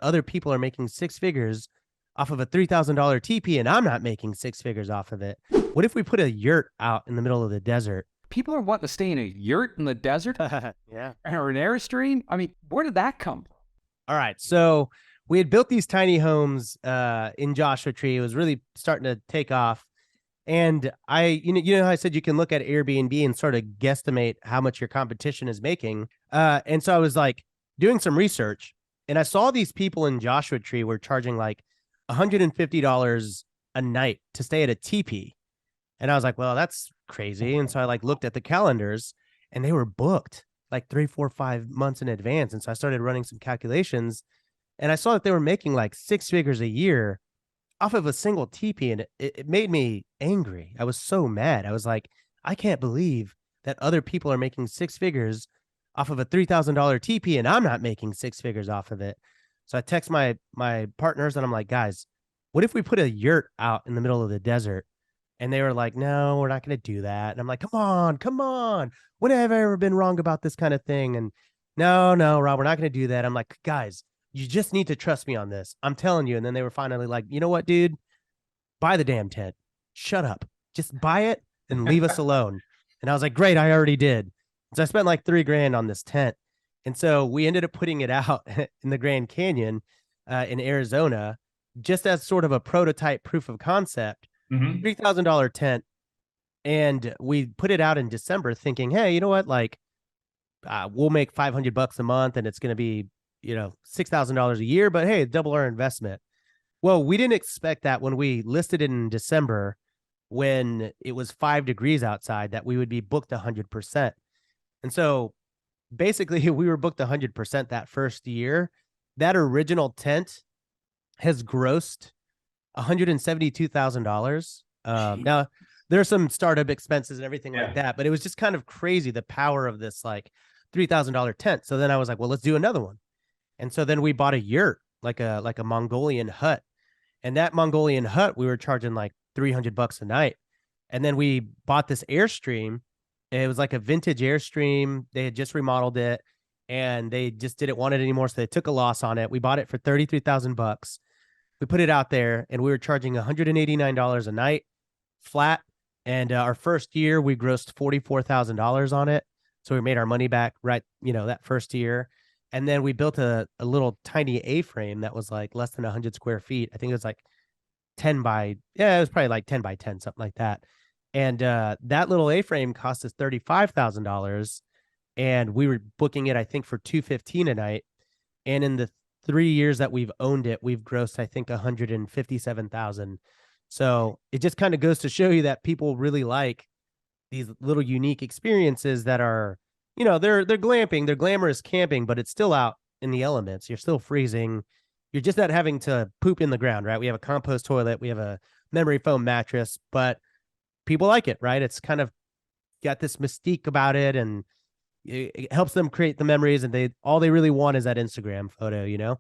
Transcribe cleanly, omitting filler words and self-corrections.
other people are making six figures off of a $3,000 TP and I'm not making six figures off of it? What if we put a yurt out in the middle of the desert? People are wanting to stay in a yurt in the desert Yeah. or an Airstream. I mean, where did that come from? All right. So we had built these tiny homes in Joshua Tree. It was really starting to take off. And you know how I said you can look at Airbnb and sort of guesstimate how much your competition is making. And so I was like doing some research, and I saw these people in Joshua Tree were charging like $150 a night to stay at a teepee. And I was like, well, that's crazy. And so I like looked at the calendars, and they were booked like 3, 4, 5 months in advance. And so I started running some calculations, and I saw that they were making like six figures a year off of a single teepee, and it made me angry. I was so mad. I was like, I can't believe that other people are making six figures off of a $3,000 teepee, and I'm not making six figures off of it. So I text my partners, and I'm like, guys, what if we put a yurt out in the middle of the desert? And they were like, no, we're not going to do that. And I'm like, come on, come on. When have I ever been wrong about this kind of thing? And no, Rob, we're not going to do that. I'm like, guys, you just need to trust me on this. I'm telling you. And then they were finally like, you know what, dude? Buy the damn tent. Shut up. Just buy it and leave us alone. And I was like, great, I already did. So I spent like $3,000 on this tent. And so we ended up putting it out in the Grand Canyon in Arizona, just as sort of a prototype proof of concept. $3,000 tent. And we put it out in December thinking, hey, you know what? Like, we'll make $500 a month and it's going to be, $6,000 a year, but hey, double our investment. Well, we didn't expect that when we listed it in December, when it was 5 degrees outside, that we would be booked 100%. And so basically we were booked 100% that first year. That original tent has grossed $172,000. Now there's some startup expenses and everything like that, but it was just kind of crazy, the power of this like $3,000 tent. So then I was like, well, let's do another one. And so then we bought a yurt, like a Mongolian hut. And that Mongolian hut, we were charging like $300 a night. And then we bought this Airstream. It was like a vintage Airstream. They had just remodeled it and they just didn't want it anymore. So they took a loss on it. We bought it for $33,000. We put it out there and we were charging $189 a night flat. And our first year, we grossed $44,000 on it. So we made our money back right, that first year. And then we built a little tiny A-frame that was like less than 100 square feet. I think it was like it was probably like 10 by 10, something like that. And that little A-frame cost us $35,000. And we were booking it, I think, for $215 a night. And in the 3 years that we've owned it, we've grossed, I think, $157,000. So it just kind of goes to show you that people really like these little unique experiences that are, they're glamping, they're glamorous camping, but it's still out in the elements. You're still freezing. You're just not having to poop in the ground, right? We have a compost toilet, we have a memory foam mattress, but people like it, right? It's kind of got this mystique about it, and it helps them create the memories, and all they really want is that Instagram photo,